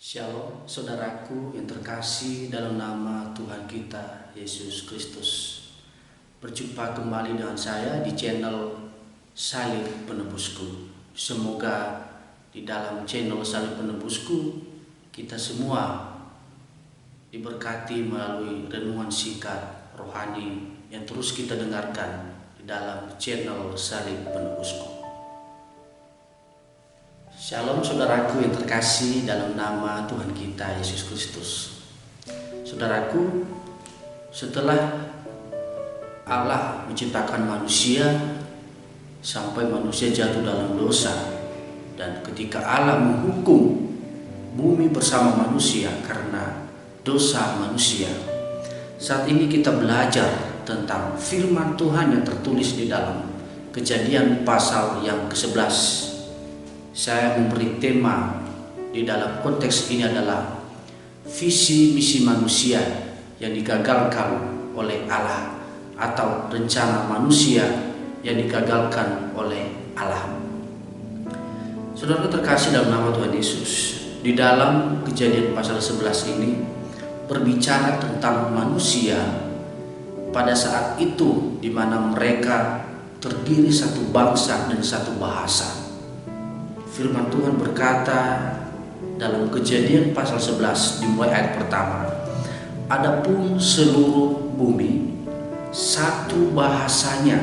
Shalom saudaraku yang terkasih dalam nama Tuhan kita Yesus Kristus. Berjumpa kembali dengan saya di channel Salib Penebusku. Semoga di dalam channel Salib Penebusku kita semua diberkati melalui renungan singkat rohani yang terus kita dengarkan di dalam channel Salib Penebusku. Shalom saudaraku yang terkasih dalam nama Tuhan kita Yesus Kristus. Saudaraku, setelah Allah menciptakan manusia sampai manusia jatuh dalam dosa, dan ketika Allah menghukum bumi bersama manusia karena dosa manusia, saat ini kita belajar tentang firman Tuhan yang tertulis di dalam Kejadian pasal yang ke-11. Saya memberi tema di dalam konteks ini adalah visi misi manusia yang digagalkan oleh Allah, atau rencana manusia yang digagalkan oleh Allah. Saudara terkasih dalam nama Tuhan Yesus, di dalam Kejadian pasal 11 ini berbicara tentang manusia pada saat itu di mana mereka terdiri satu bangsa dan satu bahasa. Firman Tuhan berkata dalam Kejadian pasal 11 dimulai ayat pertama, adapun seluruh bumi satu bahasanya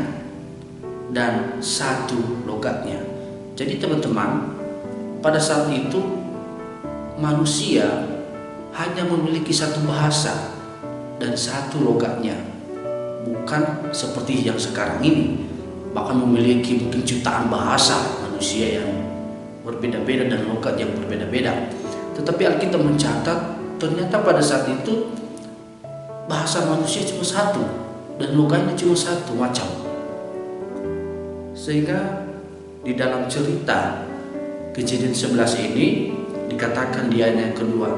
dan satu logatnya. Jadi teman-teman, pada saat itu manusia hanya memiliki satu bahasa dan satu logatnya, bukan seperti yang sekarang ini bahkan memiliki mungkin jutaan bahasa manusia yang berbeda-beda dan logat yang berbeda-beda. Tetapi Alkitab mencatat ternyata pada saat itu bahasa manusia cuma satu dan logatnya cuma satu macam. Sehingga di dalam cerita Kejadian 11 ini dikatakan di ayat yang kedua,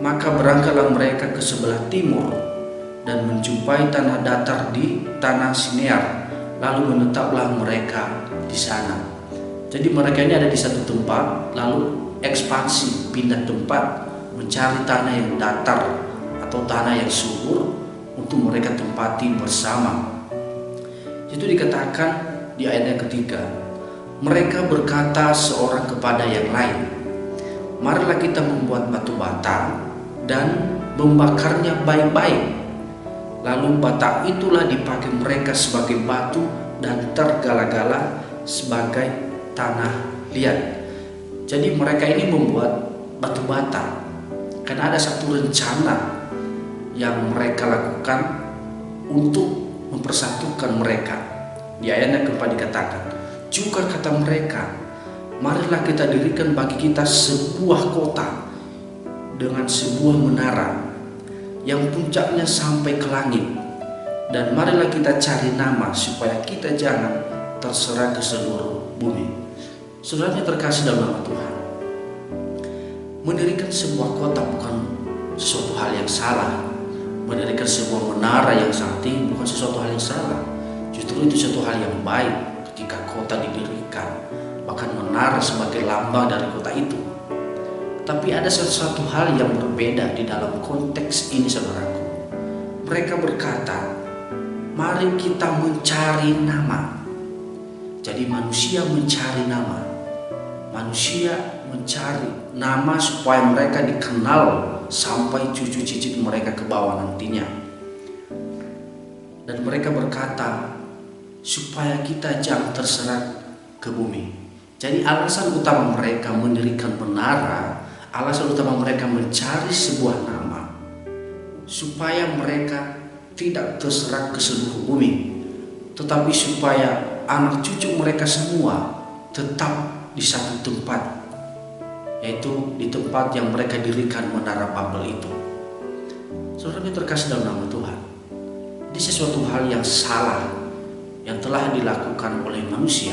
maka berangkatlah mereka ke sebelah timur dan menjumpai tanah datar di tanah Sinear, lalu menetaplah mereka di sana. Jadi mereka ini ada di satu tempat, lalu ekspansi, pindah tempat, mencari tanah yang datar atau tanah yang subur untuk mereka tempati bersama. Itu dikatakan di ayat yang ketiga, mereka berkata seorang kepada yang lain, marilah kita membuat batu bata dan membakarnya baik-baik. Lalu bata itulah dipakai mereka sebagai batu dan tergala-gala sebagai tanah liat. Jadi mereka ini membuat batu bata karena ada satu rencana yang mereka lakukan untuk mempersatukan mereka. Di ayat yang keempat dikatakan, juga kata mereka, marilah kita dirikan bagi kita sebuah kota dengan sebuah menara yang puncaknya sampai ke langit, dan marilah kita cari nama supaya kita jangan terserah ke seluruh bumi. Saudaranya terkasih dalam nama Tuhan, mendirikan sebuah kota bukan sesuatu hal yang salah. Mendirikan sebuah menara yang sangat tinggi bukan sesuatu hal yang salah. Justru itu suatu hal yang baik ketika kota didirikan, bahkan menara sebagai lambang dari kota itu. Tapi ada sesuatu hal yang berbeda di dalam konteks ini, saudaraku. Mereka berkata, mari kita mencari nama. Jadi manusia mencari nama. Manusia mencari nama supaya mereka dikenal sampai cucu cicit mereka ke bawah nantinya. Dan mereka berkata supaya kita jangan terserak ke bumi. Jadi alasan utama mereka mendirikan menara, alasan utama mereka mencari sebuah nama, supaya mereka tidak terserak ke seluruh bumi, tetapi supaya anak cucu mereka semua tetap di satu tempat, yaitu di tempat yang mereka dirikan menara Babel itu. Saudara terkasih dalam nama Tuhan, ini sesuatu hal yang salah yang telah dilakukan oleh manusia,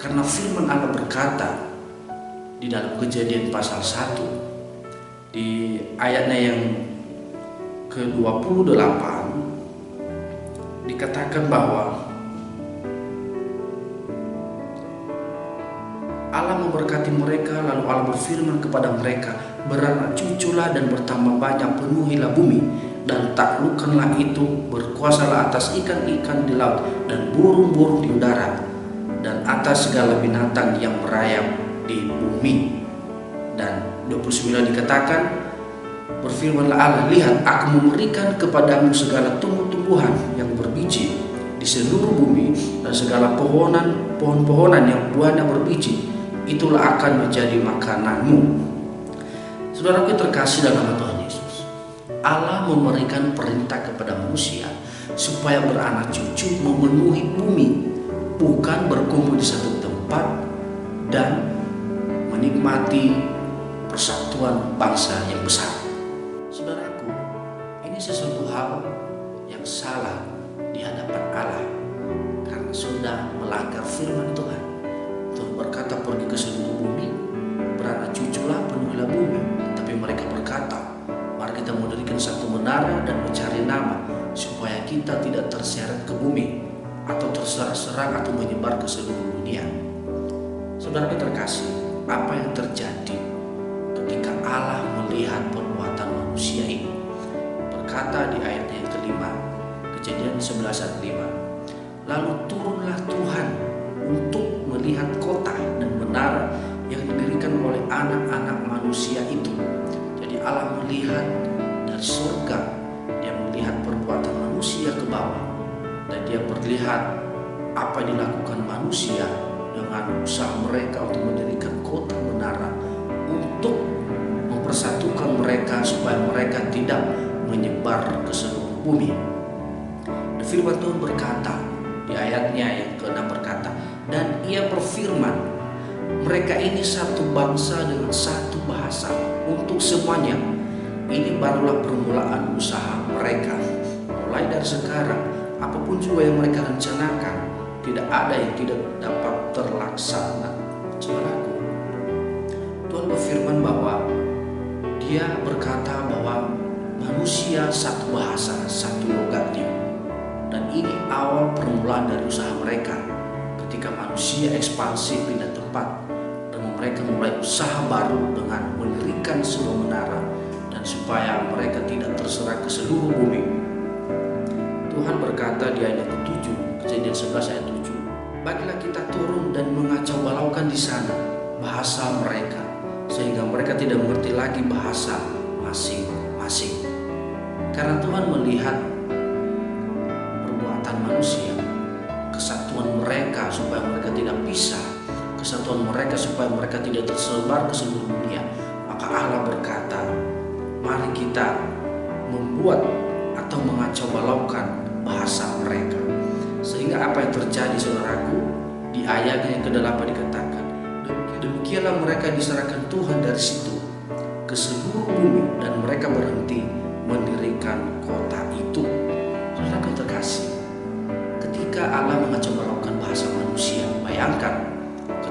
karena firman Allah berkata di dalam Kejadian pasal 1 di ayatnya yang ke-28 dikatakan bahwa Allah memberkati mereka, lalu Allah berfirman kepada mereka, beranak cuculah dan bertambah banyak, penuhilah bumi dan taklukkanlah itu, berkuasalah atas ikan-ikan di laut dan burung-burung di udara dan atas segala binatang yang merayap di bumi. Dan 29 dikatakan, berfirmanlah Allah, lihat aku memberikan kepadamu segala tumbuh-tumbuhan yang berbiji di seluruh bumi dan segala pohon-pohonan yang buahnya berbiji, itulah akan menjadi makananmu. Saudaraku terkasih dalam nama Tuhan Yesus, Allah memberikan perintah kepada manusia supaya beranak cucu, memenuhi bumi, bukan berkumpul di satu tempat dan menikmati persatuan bangsa yang besar. Saudaraku, ini sesuatu hal yang salah di hadapan Allah karena sudah melanggar firman Tuhan. Tuhan berkata pergi ke seluruh bumi, beranak cuculah, penuhilah bumi. Tapi mereka berkata, mari kita mendirikan satu menara dan mencari nama supaya kita tidak terseret ke bumi atau terserang atau menyebar ke seluruh dunia. Saudara terkasih, apa yang terjadi ketika Allah melihat perbuatan manusia ini? Berkata di ayat yang kelima, Kejadian 11 ayat 5, lalu turunlah Tuhan untuk melihat kota dan menara yang didirikan oleh anak-anak manusia itu. Jadi Allah melihat dari surga, dia melihat perbuatan manusia ke bawah, dan dia melihat apa yang dilakukan manusia dengan usaha mereka untuk mendirikan kota menara untuk mempersatukan mereka supaya mereka tidak menyebar ke seluruh bumi. Dan firman Tuhan berkata di ayatnya yang ke-6 berkata, dan ia berfirman, mereka ini satu bangsa dengan satu bahasa untuk semuanya. Ini barulah permulaan usaha mereka. Mulai dari sekarang, apapun juga yang mereka rencanakan, tidak ada yang tidak dapat terlaksana. Saudaraku, Tuhan berfirman bahwa dia berkata bahwa manusia satu bahasa, satu logatnya. Dan ini awal permulaan dari usaha mereka. Ketika manusia ekspansi pindah tempat dan mereka mulai usaha baru dengan mendirikan sebuah menara dan supaya mereka tidak terserah ke seluruh bumi. Tuhan berkata di ayat ke-7, Kejadian 11 ayat 7, bagilah kita turun dan mengacau balaukan di sana bahasa mereka, sehingga mereka tidak mengerti lagi bahasa masing-masing. Karena Tuhan melihat perbuatan manusia, kesatuan mereka supaya mereka tidak pisah, kesatuan mereka supaya mereka tidak tersebar ke seluruh dunia, maka Allah berkata, mari kita membuat atau mengacau balaukan bahasa mereka. Sehingga apa yang terjadi, saudaraku, di ayat yang ke-8 dikatakan, demikianlah mereka diserahkan Tuhan dari situ ke seluruh bumi dan mereka berhenti mendirikan kota itu. Saudara terkasih, ketika Allah mengacau balaukan bahasa manusia, bayangkan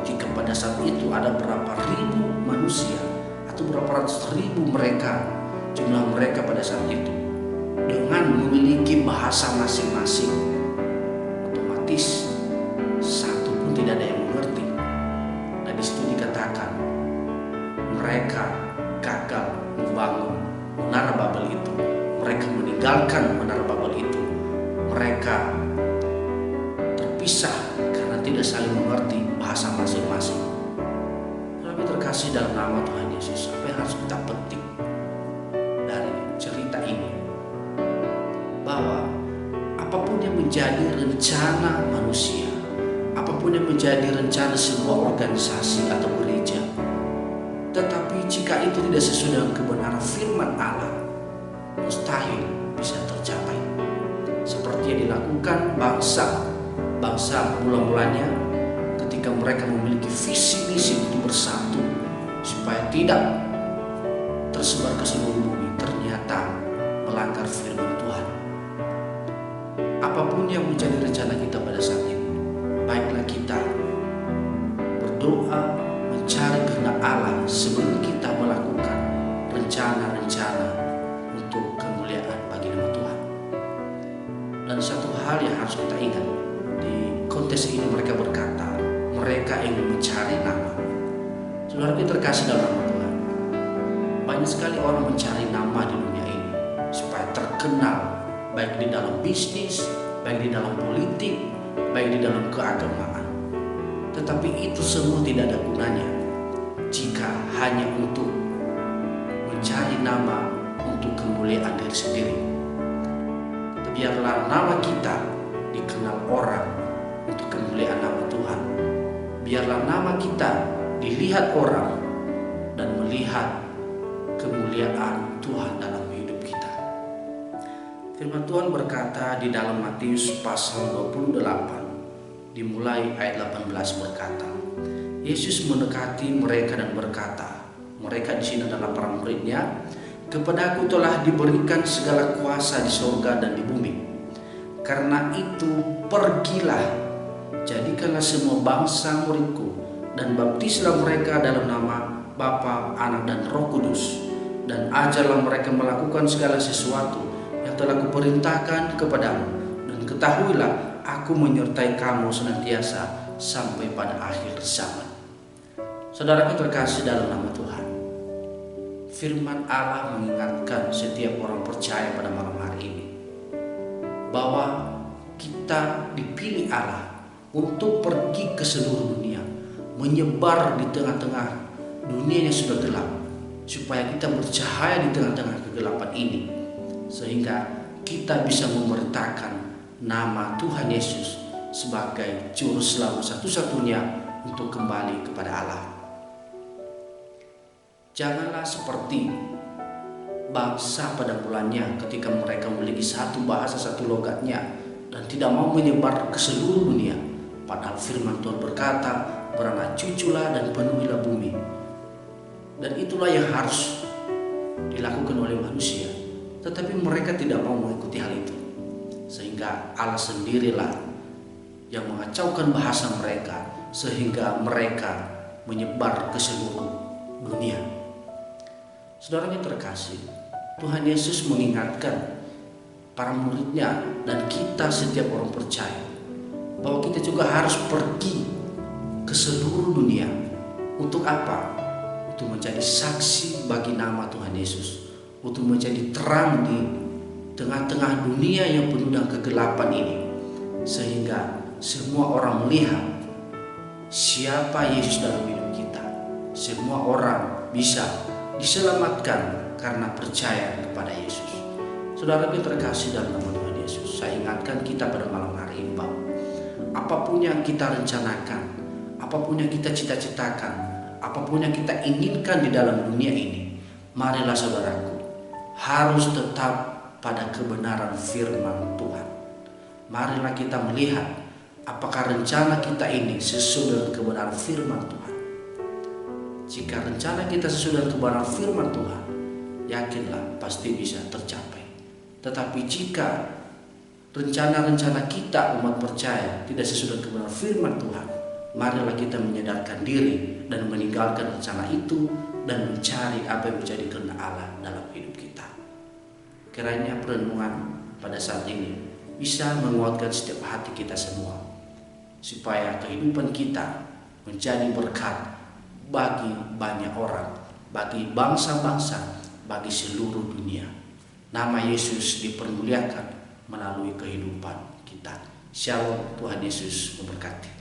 ketika pada saat itu ada berapa ribu manusia atau berapa ratus ribu mereka, jumlah mereka pada saat itu, dengan memiliki bahasa masing-masing, otomatis satu pun tidak ada yang mengerti. Dan di situ dikatakan mereka gagal membangun menara Babel itu. Mereka meninggalkan menara Babel itu. Mereka terpisah karena tidak saling mengerti bahasa masing-masing. Tapi terkasih dalam nama Tuhan Yesus, apa yang harus kita petik dari cerita ini? Bahwa apapun yang menjadi rencana manusia, apapun yang menjadi rencana sebuah organisasi atau gereja, tetapi jika itu tidak sesuai dengan kebenaran firman Allah, mustahil bisa tercapai. Seperti yang dilakukan bangsa mula-mulanya ketika mereka memiliki visi misi untuk bersatu supaya tidak tersebar ke seluruh bumi, ternyata melanggar firman Tuhan. Apapun yang menjadi rencana kita pada saat ini, baiklah kita berdoa mencari kehendak Allah sebelum kita melakukan rencana-rencana untuk kemuliaan bagi nama Tuhan. Dan satu hal yang harus kita ingat, di konteks ini mereka berkata, mereka ingin mencari nama. Saudara terkasih dalam nama Tuhan, banyak sekali orang mencari nama di dunia ini supaya terkenal, baik di dalam bisnis, baik di dalam politik, baik di dalam keagamaan. Tetapi itu semua tidak ada gunanya jika hanya untuk mencari nama untuk kemuliaan diri sendiri. Biarlah nama kita dikenal orang untuk kemuliaan nama Tuhan. Biarlah nama kita dilihat orang dan melihat kemuliaan Tuhan dalam hidup kita. Firman Tuhan berkata di dalam Matius pasal 28, dimulai ayat 18 berkata, Yesus mendekati mereka dan berkata, mereka di sini adalah para muridnya, "Kepadaku telah diberikan segala kuasa di surga dan di bumi. Karena itu pergilah, jadikanlah semua bangsa muridku, dan baptislah mereka dalam nama Bapa, Anak, dan Roh Kudus, dan ajarlah mereka melakukan segala sesuatu yang telah kuperintahkan kepadamu. Dan ketahuilah, aku menyertai kamu senantiasa sampai pada akhir zaman." Saudaraku terkasih dalam nama Tuhan, firman Allah mengingatkan setiap orang percaya pada malam hari ini bahwa kita dipilih Allah untuk pergi ke seluruh dunia, menyebar di tengah-tengah dunia yang sudah gelap, supaya kita bercahaya di tengah-tengah kegelapan ini, sehingga kita bisa memberitakan nama Tuhan Yesus sebagai juru selamat satu-satunya untuk kembali kepada Allah. Janganlah seperti bangsa pada mulanya ketika mereka memiliki satu bahasa, satu logatnya, dan tidak mau menyebar ke seluruh dunia. Padahal firman Tuhan berkata, "Beranak cuculah dan penuhilah bumi." Dan itulah yang harus dilakukan oleh manusia. Tetapi mereka tidak mau mengikuti hal itu. Sehingga Allah sendirilah yang mengacaukan bahasa mereka, sehingga mereka menyebar ke seluruh dunia. Saudara yang terkasih, Tuhan Yesus mengingatkan para muridnya dan kita setiap orang percaya bahwa kita juga harus pergi ke seluruh dunia. Untuk apa? Untuk menjadi saksi bagi nama Tuhan Yesus, untuk menjadi terang di tengah-tengah dunia yang penuh dengan kegelapan ini, sehingga semua orang melihat siapa Yesus dalam hidup kita. Semua orang bisa diselamatkan karena percaya kepada Yesus. Saudara yang terkasih dalam nama Tuhan Yesus, saya ingatkan kita pada malam hari ini bahwa apapun yang kita rencanakan, apapun yang kita cita-citakan, apapun yang kita inginkan di dalam dunia ini, marilah saudaraku harus tetap pada kebenaran firman Tuhan. Marilah kita melihat apakah rencana kita ini sesuai dengan kebenaran firman Tuhan. Jika rencana kita sesuai dengan kebenaran firman Tuhan, yakinlah pasti bisa tercapai. Tetapi jika rencana-rencana kita umat percaya tidak sesuai dengan kebenaran firman Tuhan, marilah kita menyadarkan diri dan meninggalkan rencana itu dan mencari apa yang menjadi kehendak Allah dalam hidup kita. Kiranya perenungan pada saat ini bisa menguatkan setiap hati kita semua, supaya kehidupan kita menjadi berkat bagi banyak orang, bagi bangsa-bangsa, bagi seluruh dunia. Nama Yesus dipermuliakan melalui kehidupan kita. Shalom, Tuhan Yesus memberkati.